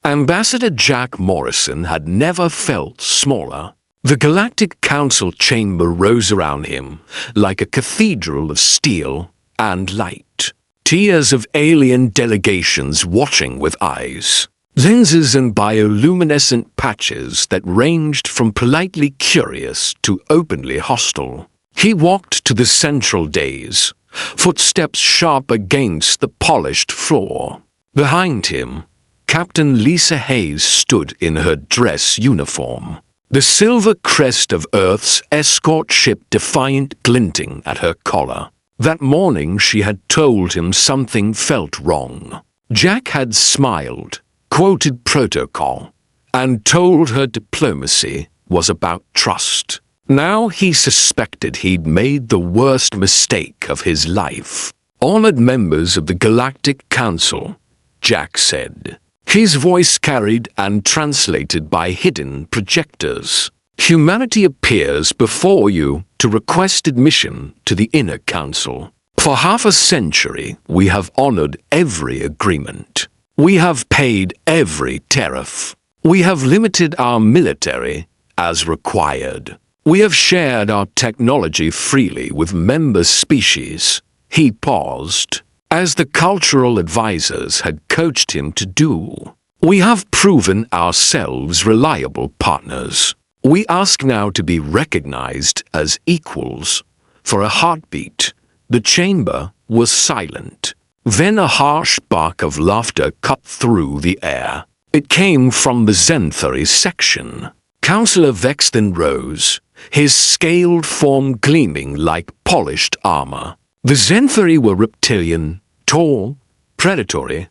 Ambassador Jack Morrison had never felt smaller. The Galactic Council chamber rose around him like a cathedral of steel and light. Tiers of alien delegations watching with eyes. Lenses and bioluminescent patches that ranged from politely curious to openly hostile. He walked to the central dais, footsteps sharp against the polished floor. Behind him, Captain Lisa Hayes stood in her dress uniform, the silver crest of Earth's escort ship defiant glinting at her collar. That morning she had told him something felt wrong. Jack had smiled, quoted protocol, and told her diplomacy was about trust. Now he suspected he'd made the worst mistake of his life. Honored members of the Galactic Council, Jack said, his voice carried and translated by hidden projectors. Humanity appears before you to request admission to the Inner Council. For half a century, we have honored every agreement. We have paid every tariff. We have limited our military as required. We have shared our technology freely with member species. He paused, as the cultural advisors had coached him to do. We have proven ourselves reliable partners. We ask now to be recognized as equals. For a heartbeat, the chamber was silent. Then a harsh bark of laughter cut through the air. It came from the Zenthari section. Councillor Vexton rose, his scaled form gleaming like polished armor. The Zenthari were reptilian, tall, predatory,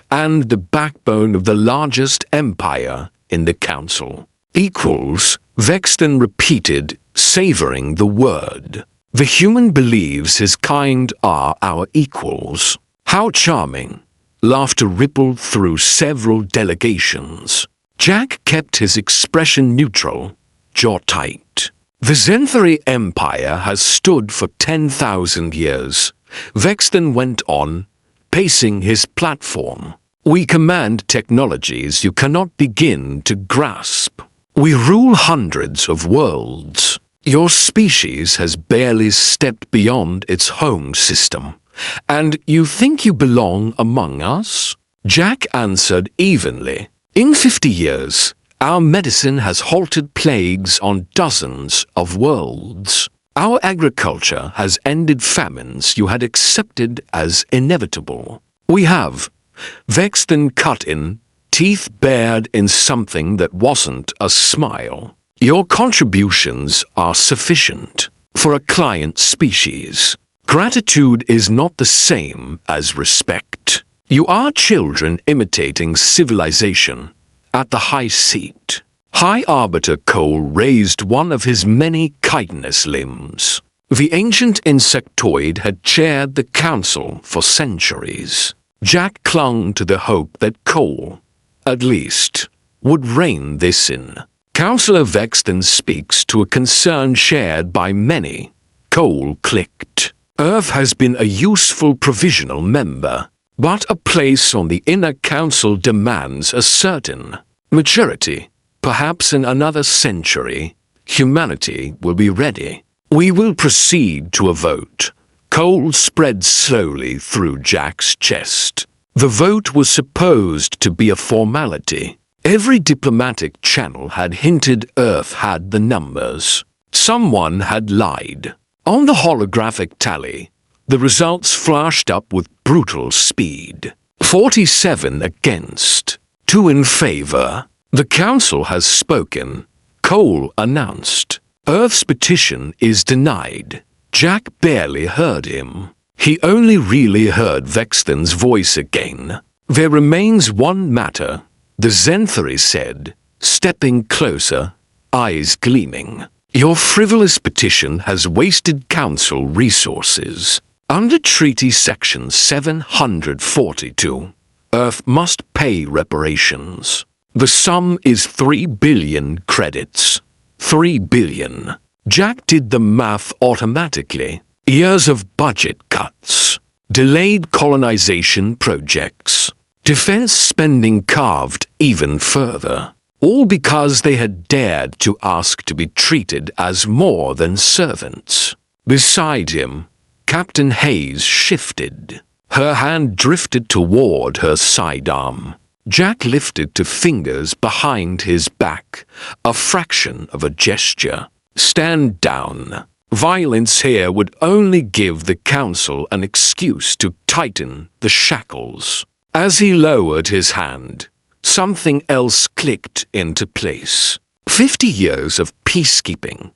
and the backbone of the largest empire in the council. Equals, Vexton repeated, savoring the word. The human believes his kind are our equals. How charming. Laughter rippled through several delegations. Jack kept his expression neutral, jaw tight. The Zenthari Empire has stood for 10,000 years. Vexton went on, pacing his platform. We command technologies you cannot begin to grasp. We rule hundreds of worlds. Your species has barely stepped beyond its home system. And you think you belong among us? Jack answered evenly. In 50 years, our medicine has halted plagues on dozens of worlds. Our agriculture has ended famines you had accepted as inevitable. We have. Vexton cut in, teeth bared in something that wasn't a smile. Your contributions are sufficient for a client species. Gratitude is not the same as respect. You are children imitating civilization. At the High Seat, High Arbiter Cole raised one of his many chitinous limbs. The ancient insectoid had chaired the council for centuries. Jack clung to the hope that Cole, at least, would rein this in. Councillor Vexton speaks to a concern shared by many. Cole clicked. Earth has been a useful provisional member, but a place on the Inner Council demands a certain maturity. Perhaps in another century, humanity will be ready. We will proceed to a vote. Cole spread slowly through Jack's chest. The vote was supposed to be a formality. Every diplomatic channel had hinted Earth had the numbers. Someone had lied. On the holographic tally, the results flashed up with brutal speed. 47 against, 2 in favor. The council has spoken, Cole announced. Earth's petition is denied. Jack barely heard him. He only really heard Vexton's voice again. There remains one matter, the Zenthari said, stepping closer, eyes gleaming. Your frivolous petition has wasted council resources. Under Treaty Section 742, Earth must pay reparations. The sum is 3 billion credits. 3 billion. Jack did the math automatically. Years of budget cuts. Delayed colonization projects. Defense spending carved even further, all because they had dared to ask to be treated as more than servants. Beside him, Captain Hayes shifted. Her hand drifted toward her sidearm. Jack lifted two fingers behind his back, a fraction of a gesture. Stand down. Violence here would only give the Council an excuse to tighten the shackles. As he lowered his hand, something else clicked into place. 50 years of peacekeeping,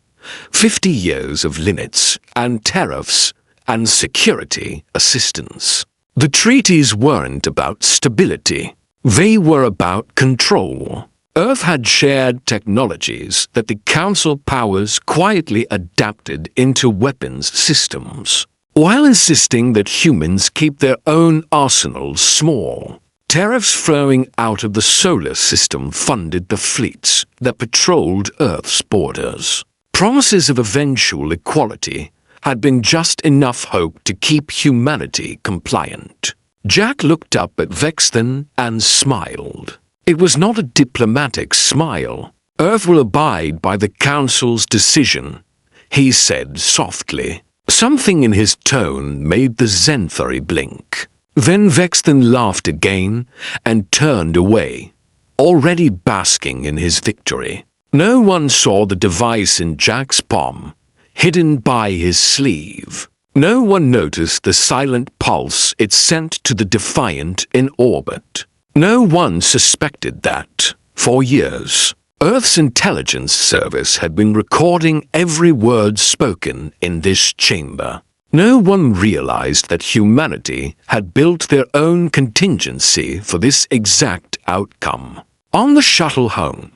50 years of limits and tariffs and security assistance. The treaties weren't about stability. They were about control. Earth had shared technologies that the Council powers quietly adapted into weapons systems, while insisting that humans keep their own arsenals small. Tariffs flowing out of the solar system funded the fleets that patrolled Earth's borders. Promises of eventual equality had been just enough hope to keep humanity compliant. Jack looked up at Vexton and smiled. It was not a diplomatic smile. Earth will abide by the Council's decision, he said softly. Something in his tone made the Zenthari blink. Then Vexton laughed again and turned away, already basking in his victory. No one saw the device in Jack's palm, hidden by his sleeve. No one noticed the silent pulse it sent to the Defiant in orbit. No one suspected that, for years, Earth's intelligence service had been recording every word spoken in this chamber. No one realized that humanity had built their own contingency for this exact outcome. On the shuttle home,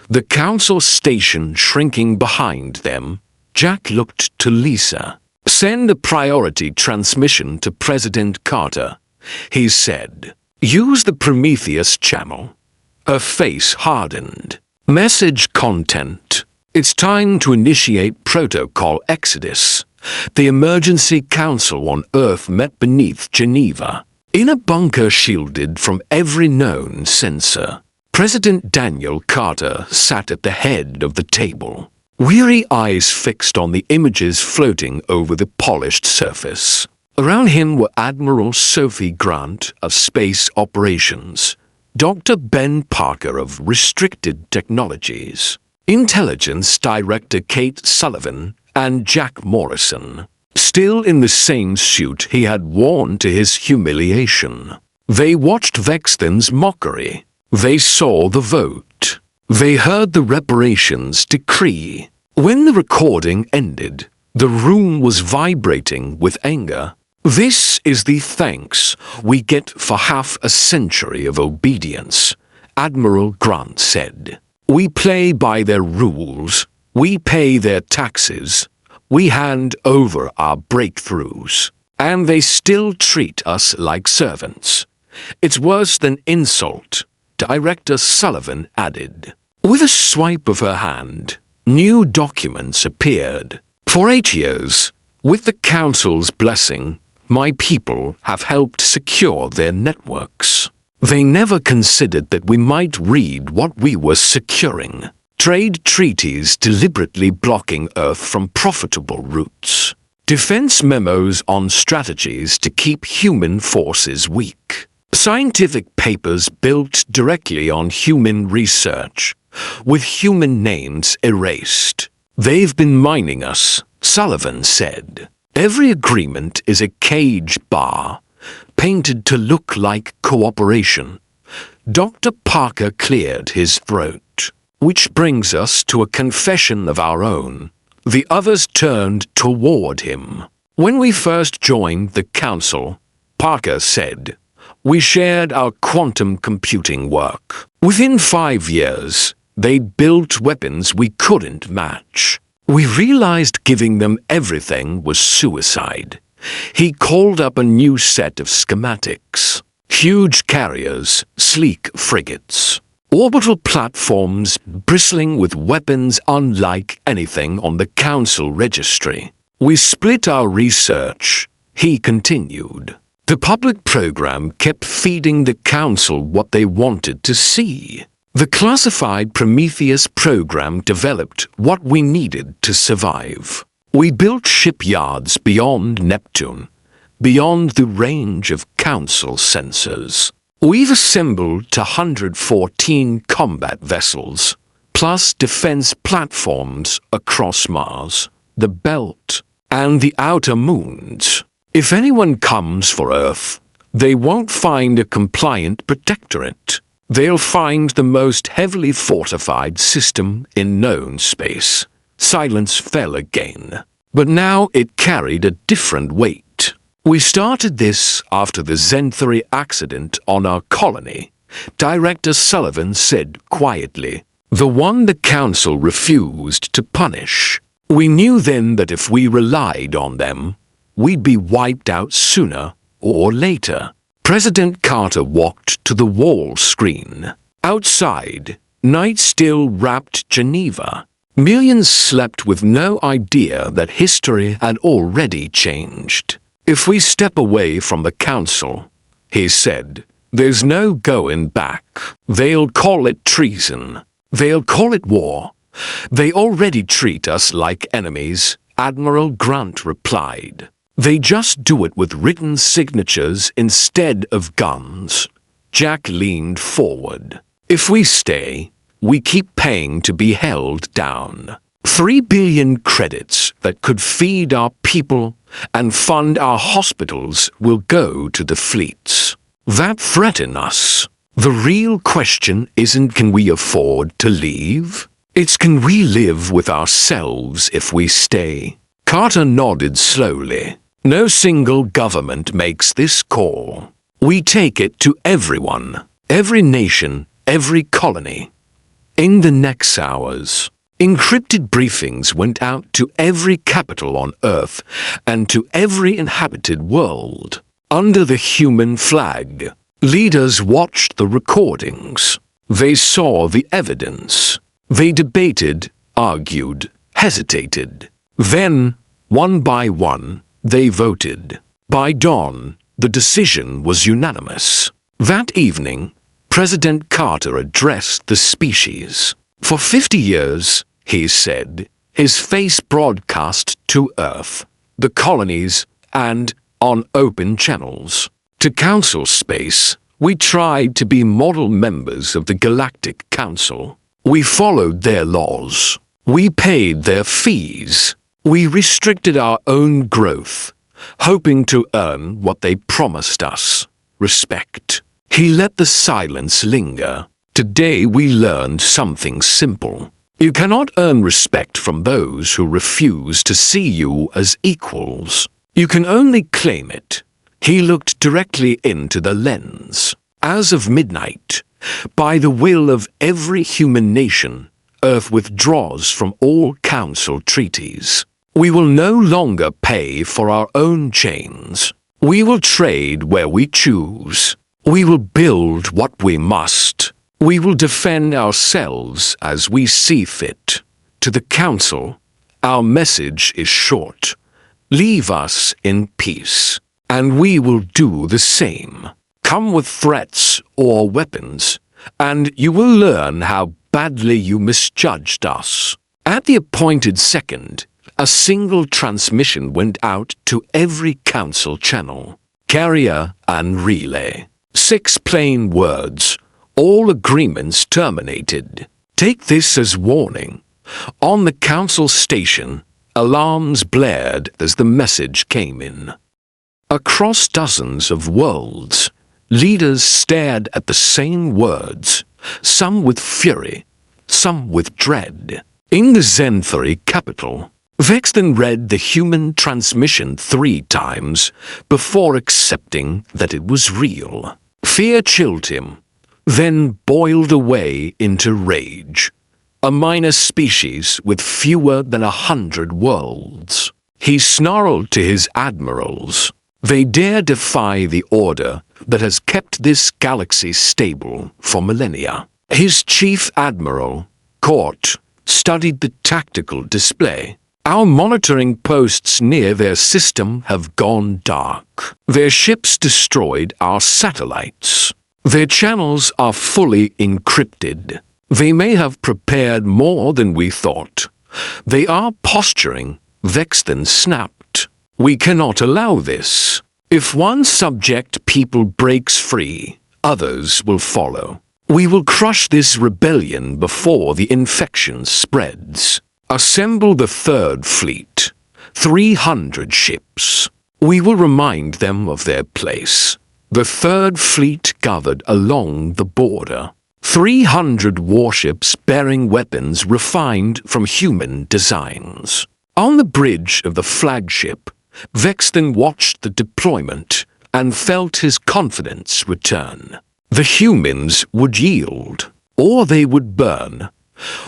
the Council station shrinking behind them, Jack looked to Lisa. Send a priority transmission to President Carter, he said. Use the Prometheus channel. Her face hardened. Message content. It's time to initiate Protocol Exodus. The Emergency Council on Earth met beneath Geneva, in a bunker shielded from every known sensor. President Daniel Carter sat at the head of the table, weary eyes fixed on the images floating over the polished surface. Around him were Admiral Sophie Grant of Space Operations, Dr. Ben Parker of Restricted Technologies, Intelligence Director Kate Sullivan, and Jack Morrison, still in the same suit he had worn to his humiliation. They watched Vexton's mockery. They saw the vote. They heard the reparations decree. When the recording ended, the room was vibrating with anger. This is the thanks we get for half a century of obedience, Admiral Grant said. We play by their rules. We pay their taxes. We hand over our breakthroughs. And they still treat us like servants. It's worse than insult, Director Sullivan added. With a swipe of her hand, new documents appeared. For 8 years, with the Council's blessing, my people have helped secure their networks. They never considered that we might read what we were securing. Trade treaties deliberately blocking Earth from profitable routes. Defense memos on strategies to keep human forces weak. Scientific papers built directly on human research, with human names erased. They've been mining us, Sullivan said. Every agreement is a cage bar, painted to look like cooperation. Dr. Parker cleared his throat. Which brings us to a confession of our own. The others turned toward him. When we first joined the Council, Parker said, we shared our quantum computing work. Within 5 years, they built weapons we couldn't match. We realized giving them everything was suicide. He called up a new set of schematics. Huge carriers, sleek frigates. Orbital platforms bristling with weapons unlike anything on the Council registry. We split our research, he continued. The public program kept feeding the council what they wanted to see. The classified Prometheus program developed what we needed to survive. We built shipyards beyond Neptune, beyond the range of council sensors. We've assembled 114 combat vessels, plus defense platforms across Mars, the Belt, and the outer moons. If anyone comes for Earth, they won't find a compliant protectorate. They'll find the most heavily fortified system in known space. Silence fell again, but now it carried a different weight. We started this after the Zenthari accident on our colony. Director Sullivan said quietly, the one the council refused to punish. We knew then that if we relied on them, we'd be wiped out sooner or later. President Carter walked to the wall screen. Outside, night still wrapped Geneva. Millions slept with no idea that history had already changed. If we step away from the council, he said, there's no going back. They'll call it treason. They'll call it war. They already treat us like enemies, Admiral Grant replied. They just do it with written signatures instead of guns. Jack leaned forward. If we stay, we keep paying to be held down. 3 billion credits that could feed our people and fund our hospitals will go to the fleets that threaten us. The real question isn't can we afford to leave? It's can we live with ourselves if we stay? Carter nodded slowly. No single government makes this call. We take it to everyone, every nation, every colony. In the next hours, encrypted briefings went out to every capital on Earth and to every inhabited world. Under the human flag, leaders watched the recordings. They saw the evidence. They debated, argued, hesitated. Then, one by one, they voted. By dawn, the decision was unanimous. That evening, President Carter addressed the species. For 50 years, he said, his face broadcast to Earth, the colonies, and on open channels. To council space, we tried to be model members of the Galactic Council. We followed their laws. We paid their fees. We restricted our own growth, hoping to earn what they promised us, respect. He let the silence linger. Today we learned something simple. You cannot earn respect from those who refuse to see you as equals. You can only claim it. He looked directly into the lens. As of midnight, by the will of every human nation, Earth withdraws from all council treaties. We will no longer pay for our own chains. We will trade where we choose. We will build what we must. We will defend ourselves as we see fit. To the Council, our message is short. Leave us in peace, and we will do the same. Come with threats or weapons, and you will learn how badly you misjudged us. At the appointed second, a single transmission went out to every council channel, carrier and relay. 6 plain words, all agreements terminated. Take this as warning. On the council station, alarms blared as the message came in. Across dozens of worlds, leaders stared at the same words, some with fury, some with dread. In the Zenthari capital, Vexton read the human transmission 3 times before accepting that it was real. Fear chilled him, then boiled away into rage. A minor species with fewer than 100 worlds. He snarled to his admirals. They dare defy the order that has kept this galaxy stable for millennia. His chief admiral, Court, studied the tactical display. Our monitoring posts near their system have gone dark. Their ships destroyed our satellites. Their channels are fully encrypted. They may have prepared more than we thought. They are posturing, Vexton snapped. We cannot allow this. If one subject people breaks free, others will follow. We will crush this rebellion before the infection spreads. Assemble the Third Fleet, 300 ships. We will remind them of their place. The Third Fleet gathered along the border. 300 warships bearing weapons refined from human designs. On the bridge of the flagship, Vexton watched the deployment and felt his confidence return. The humans would yield, or they would burn.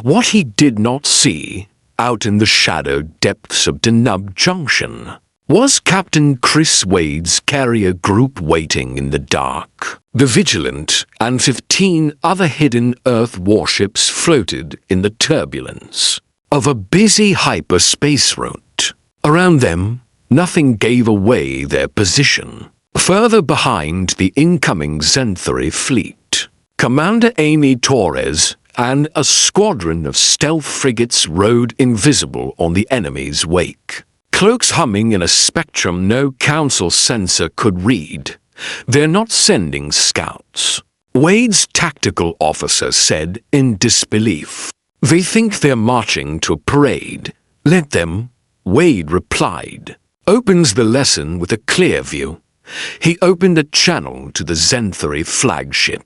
What he did not see, out in the shadow depths of Denub Junction, was Captain Chris Wade's carrier group waiting in the dark. The Vigilant and 15 other hidden Earth warships floated in the turbulence of a busy hyperspace route. Around them, nothing gave away their position. Further behind the incoming Zenthari fleet, Commander Amy Torres and a squadron of stealth frigates rode invisible on the enemy's wake. Cloaks humming in a spectrum no council sensor could read. They're not sending scouts, Wade's tactical officer said in disbelief. They think they're marching to a parade. Let them, Wade replied. Opens the lesson with a clear view. He opened a channel to the Zenthari flagship.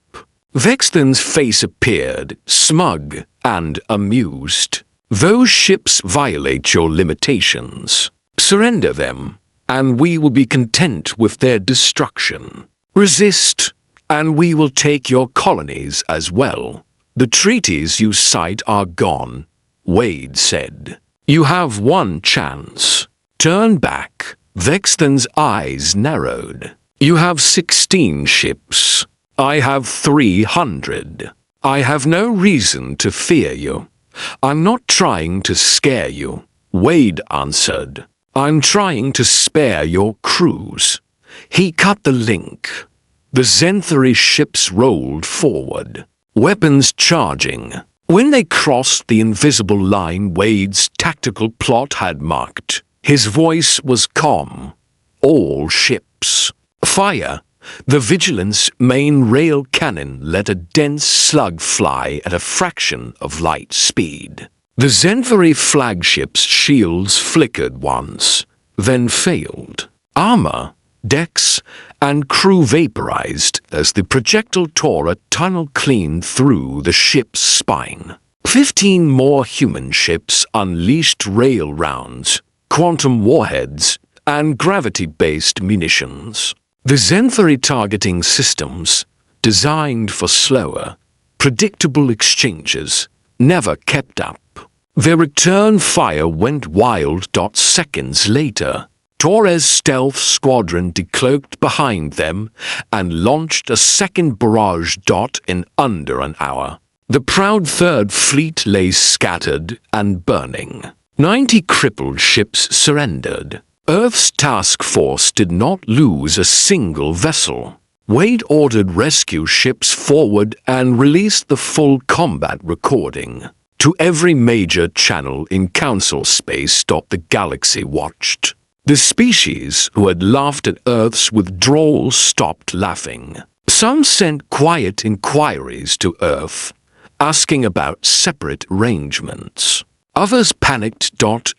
Vexton's face appeared, smug and amused. Those ships violate your limitations. Surrender them, and we will be content with their destruction. Resist, and we will take your colonies as well. The treaties you cite are gone, Wade said. You have one chance. Turn back. Vexton's eyes narrowed. You have 16 ships. I have 300. I have no reason to fear you. I'm not trying to scare you, Wade answered. I'm trying to spare your crews. He cut the link. The Zenthari ships rolled forward, weapons charging. When they crossed the invisible line Wade's tactical plot had marked, his voice was calm. All ships. Fire. The Vigilant's main rail cannon let a dense slug fly at a fraction of light speed. The Zenthari flagship's shields flickered once, then failed. Armor, decks, and crew vaporized as the projectile tore a tunnel clean through the ship's spine. 15 more human ships unleashed rail rounds, quantum warheads, and gravity-based munitions. The Zenthari targeting systems, designed for slower, predictable exchanges, never kept up. Their return fire went wild. Seconds later, Torres' stealth squadron decloaked behind them and launched a second barrage. In under an hour. The proud Third Fleet lay scattered and burning. 90 crippled ships surrendered. Earth's task force did not lose a single vessel. Wade ordered rescue ships forward and released the full combat recording. To every major channel in Council space. The galaxy watched. The species who had laughed at Earth's withdrawal stopped laughing. Some sent quiet inquiries to Earth, asking about separate arrangements. Others panicked.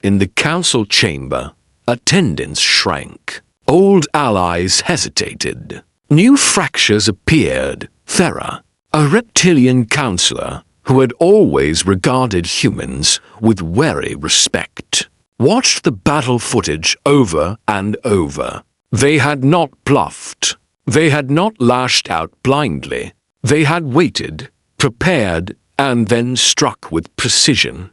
In the Council chamber, attendance shrank. Old allies hesitated. New fractures appeared. Thera, a reptilian counselor who had always regarded humans with wary respect, watched the battle footage over and over. They had not bluffed. They had not lashed out blindly. They had waited, prepared, and then struck with precision.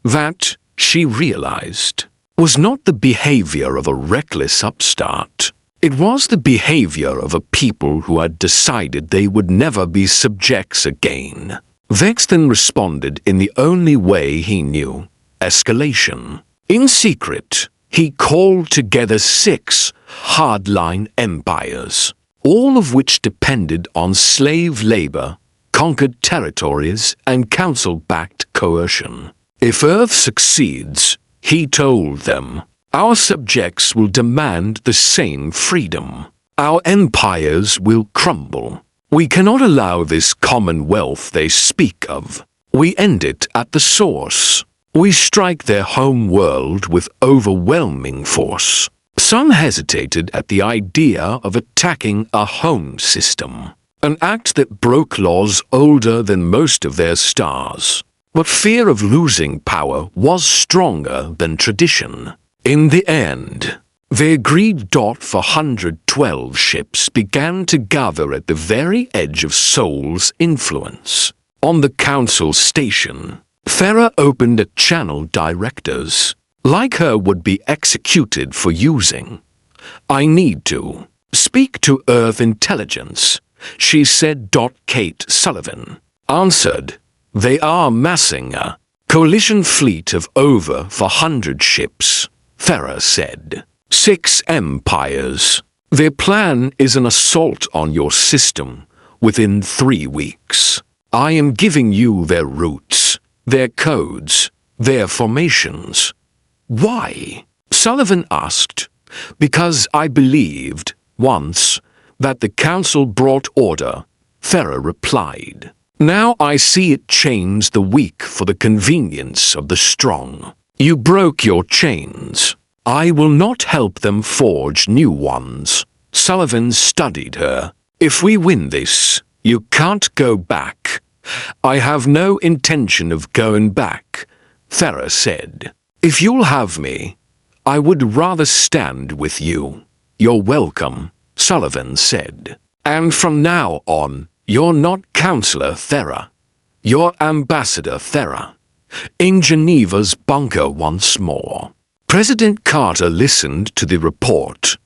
That, she realized, was not the behavior of a reckless upstart. It was the behavior of a people who had decided they would never be subjects again. Vexton responded in the only way he knew: escalation. In secret, he called together 6 hardline empires, all of which depended on slave labor, conquered territories, and council-backed coercion. If Earth succeeds, he told them, our subjects will demand the same freedom. Our empires will crumble. We cannot allow this Commonwealth they speak of. We end it at the source. We strike their home world with overwhelming force. Some hesitated at the idea of attacking a home system, an act that broke laws older than most of their stars. But fear of losing power was stronger than tradition. In the end, they agreed. 412 ships began to gather at the very edge of Sol's influence. On the council station, Farah opened a channel directors. Like her would be executed for using. I need to speak to Earth intelligence, she said. Kate Sullivan answered, they are massing a coalition fleet of over 400 ships, Farah said. 6 empires. Their plan is an assault on your system within 3 weeks. I am giving you their routes, their codes, their formations. Why? Sullivan asked. Because I believed, once, that the council brought order, Farah replied. Now I see it chains the weak for the convenience of the strong. You broke your chains. I will not help them forge new ones. Sullivan studied her. If we win this, you can't go back. I have no intention of going back, Farah said. If you'll have me, I would rather stand with you. You're welcome, Sullivan said. And from now on, you're not Counselor Farah. You're Ambassador Farah. In Geneva's bunker once more. President Carter listened to the report.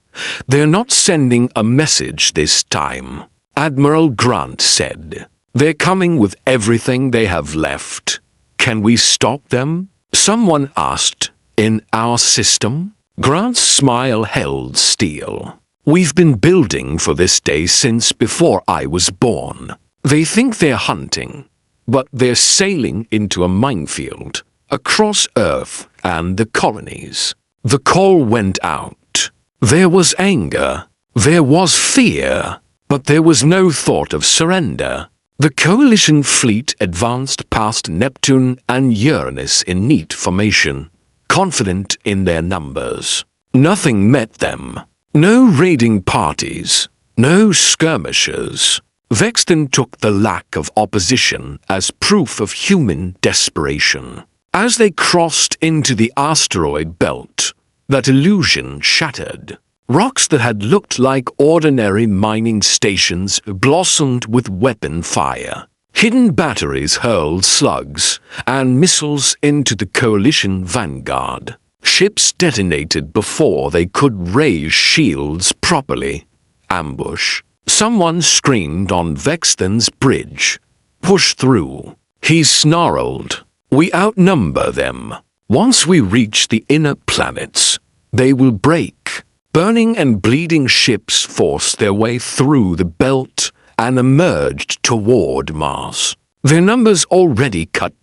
They're not sending a message this time, Admiral Grant said. They're coming with everything they have left. Can we stop them? Someone asked. In our system? Grant's smile held steel. We've been building for this day since before I was born. They think they're hunting, but they're sailing into a minefield across Earth and the colonies. The call went out. There was anger. There was fear. But there was no thought of surrender. The coalition fleet advanced past Neptune and Uranus in neat formation, confident in their numbers. Nothing met them. No raiding parties. No skirmishers. Vexton took the lack of opposition as proof of human desperation. As they crossed into the asteroid belt, that illusion shattered. Rocks that had looked like ordinary mining stations blossomed with weapon fire. Hidden batteries hurled slugs and missiles into the coalition vanguard. Ships detonated before they could raise shields properly. Ambush. Someone screamed on Vexton's bridge. Push through. He snarled. We outnumber them. Once we reach the inner planets, they will break. Burning and bleeding ships forced their way through the belt and emerged toward Mars. Their numbers already cut.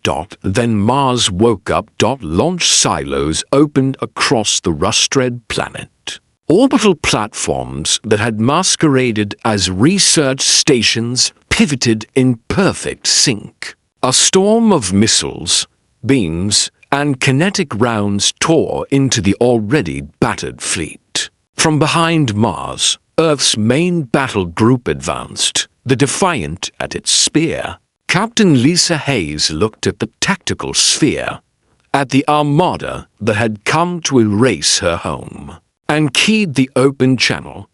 Then Mars woke up. Launch silos opened across the rust-red planet. Orbital platforms that had masqueraded as research stations pivoted in perfect sync. A storm of missiles, beams, and kinetic rounds tore into the already battered fleet. From behind Mars, Earth's main battle group advanced, the Defiant at its spear. Captain Lisa Hayes looked at the tactical sphere, at the armada that had come to erase her home, and keyed the open channel.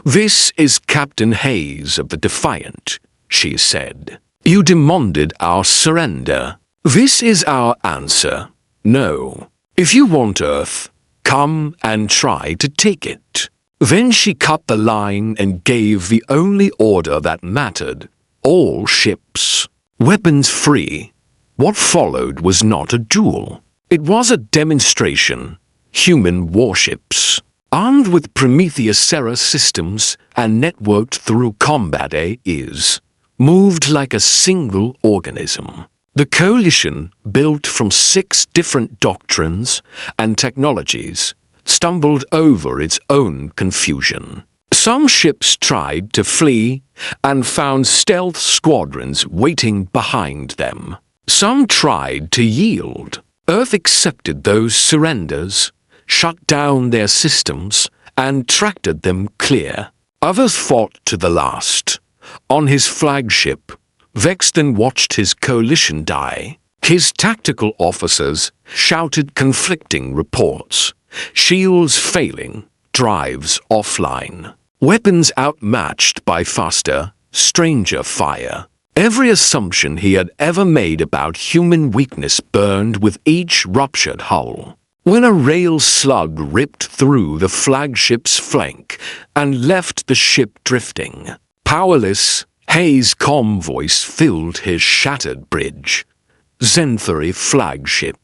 This is Captain Hayes of the Defiant, she said. You demanded our surrender. This is our answer. No. If you want Earth, come and try to take it. Then she cut the line and gave the only order that mattered. All ships. Weapons free. What followed was not a duel. It was a demonstration. Human warships, armed with Prometheus-era systems and networked through combat AIs, moved like a single organism. The coalition, built from 6 different doctrines and technologies, stumbled over its own confusion. Some ships tried to flee and found stealth squadrons waiting behind them. Some tried to yield. Earth accepted those surrenders, shut down their systems, and tracted them clear. Others fought to the last. On his flagship, Vexton watched his coalition die. His tactical officers shouted conflicting reports. Shields failing, drives offline. Weapons outmatched by faster, stranger fire. Every assumption he had ever made about human weakness burned with each ruptured hull. When a rail slug ripped through the flagship's flank and left the ship drifting, powerless, Hayes' calm voice filled his shattered bridge. Zenthari flagship.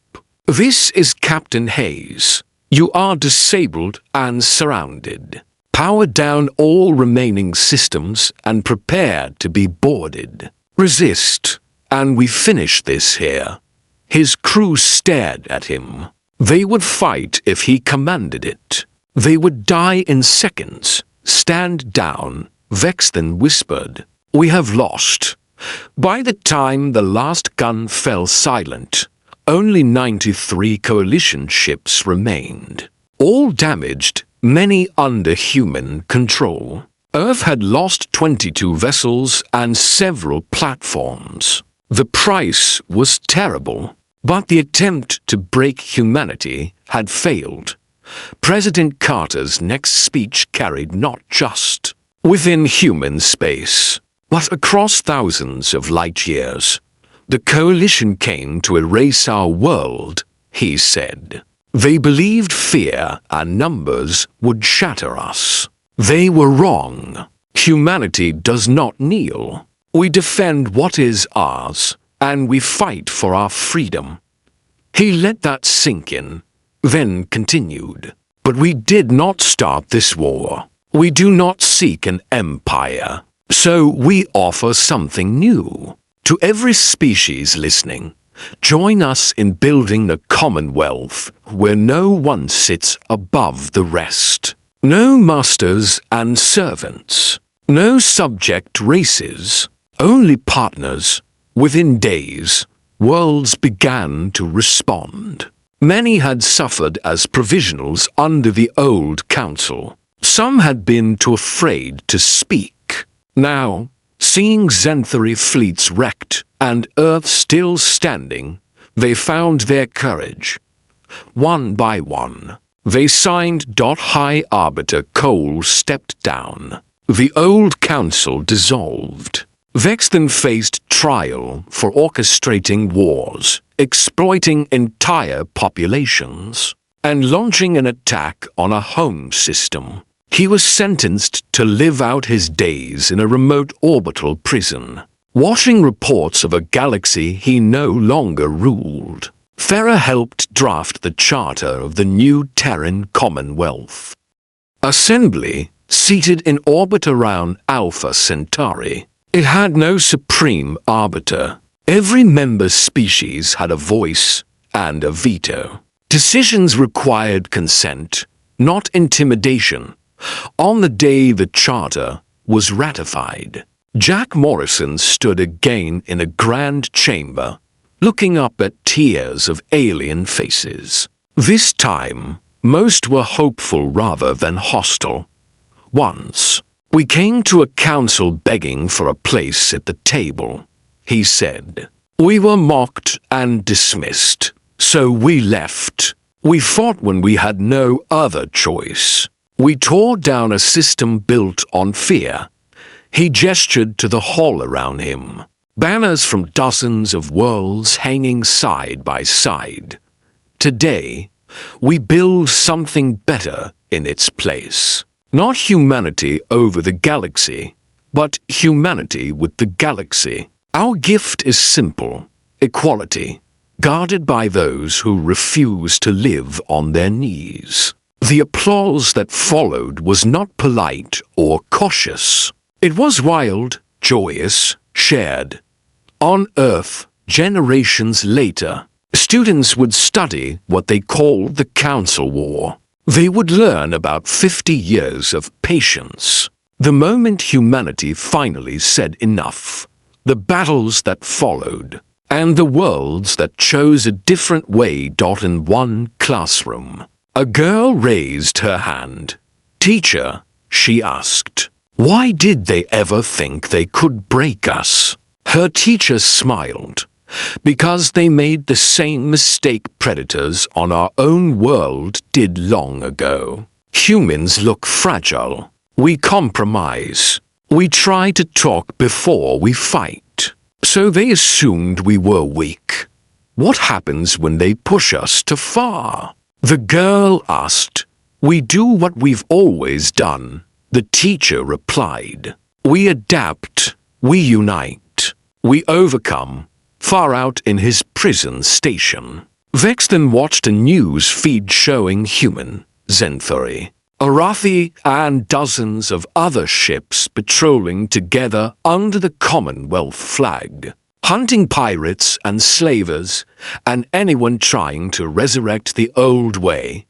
This is Captain Hayes. You are disabled and surrounded. Power down all remaining systems and prepare to be boarded. Resist, and we finish this here. His crew stared at him. They would fight if he commanded it. They would die in seconds. Stand down, Vexton whispered. We have lost. By the time the last gun fell silent, only 93 coalition ships remained. All damaged, many under human control. Earth had lost 22 vessels and several platforms. The price was terrible, but the attempt to break humanity had failed. President Carter's next speech carried not just within human space, but across thousands of light years. The coalition came to erase our world, he said. They believed fear and numbers would shatter us. They were wrong. Humanity does not kneel. We defend what is ours, and we fight for our freedom. He let that sink in, then continued. But we did not start this war. We do not seek an empire. So we offer something new. To every species listening, join us in building a Commonwealth where no one sits above the rest. No masters and servants. No subject races. Only partners. Within days, worlds began to respond. Many had suffered as provisionals under the old council. Some had been too afraid to speak. Now, seeing Zenthari fleets wrecked and Earth still standing, they found their courage. One by one, they signed. High Arbiter Cole stepped down. The old council dissolved. Vexton faced trial for orchestrating wars, exploiting entire populations, and launching an attack on a home system. He was sentenced to live out his days in a remote orbital prison, watching reports of a galaxy he no longer ruled. Farah helped draft the charter of the new Terran Commonwealth. Assembly, seated in orbit around Alpha Centauri. It had no supreme arbiter. Every member species had a voice and a veto. Decisions required consent, not intimidation. On the day the charter was ratified, Jack Morrison stood again in a grand chamber, looking up at tiers of alien faces. This time, most were hopeful rather than hostile. Once, we came to a council begging for a place at the table, he said. We were mocked and dismissed, so we left. We fought when we had no other choice. We tore down a system built on fear. He gestured to the hall around him. Banners from dozens of worlds hanging side by side. Today, we build something better in its place. Not humanity over the galaxy, but humanity with the galaxy. Our gift is simple: equality. guarded by those who refused to live on their knees. The applause that followed was not polite or cautious. It was wild, joyous, shared. On Earth, generations later, students would study what they called the Council War. They would learn about 50 years of patience. The moment humanity finally said enough, the battles that followed, and the worlds that chose a different way. In one classroom, a girl raised her hand. "Teacher," she asked, "why did they ever think they could break us?" Her teacher smiled. "Because they made the same mistake predators on our own world did long ago. Humans look fragile. We compromise. We try to talk before we fight. So they assumed we were weak. What happens when they push us too far?" The girl asked. "We do what we've always done," the teacher replied. "We adapt. We unite. We overcome." Far out in his prison station, Vex then watched a news feed showing human, Zenthori, Arathi, and dozens of other ships patrolling together under the Commonwealth flag, hunting pirates and slavers and anyone trying to resurrect the old way.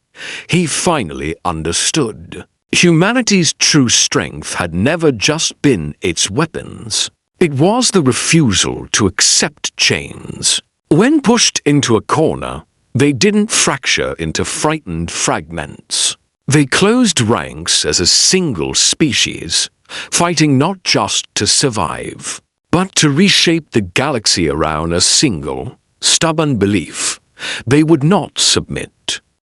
He finally understood. Humanity's true strength had never just been its weapons. It was the refusal to accept chains. When pushed into a corner, they didn't fracture into frightened fragments. They closed ranks as a single species, fighting not just to survive, but to reshape the galaxy around a single, stubborn belief. They would not submit.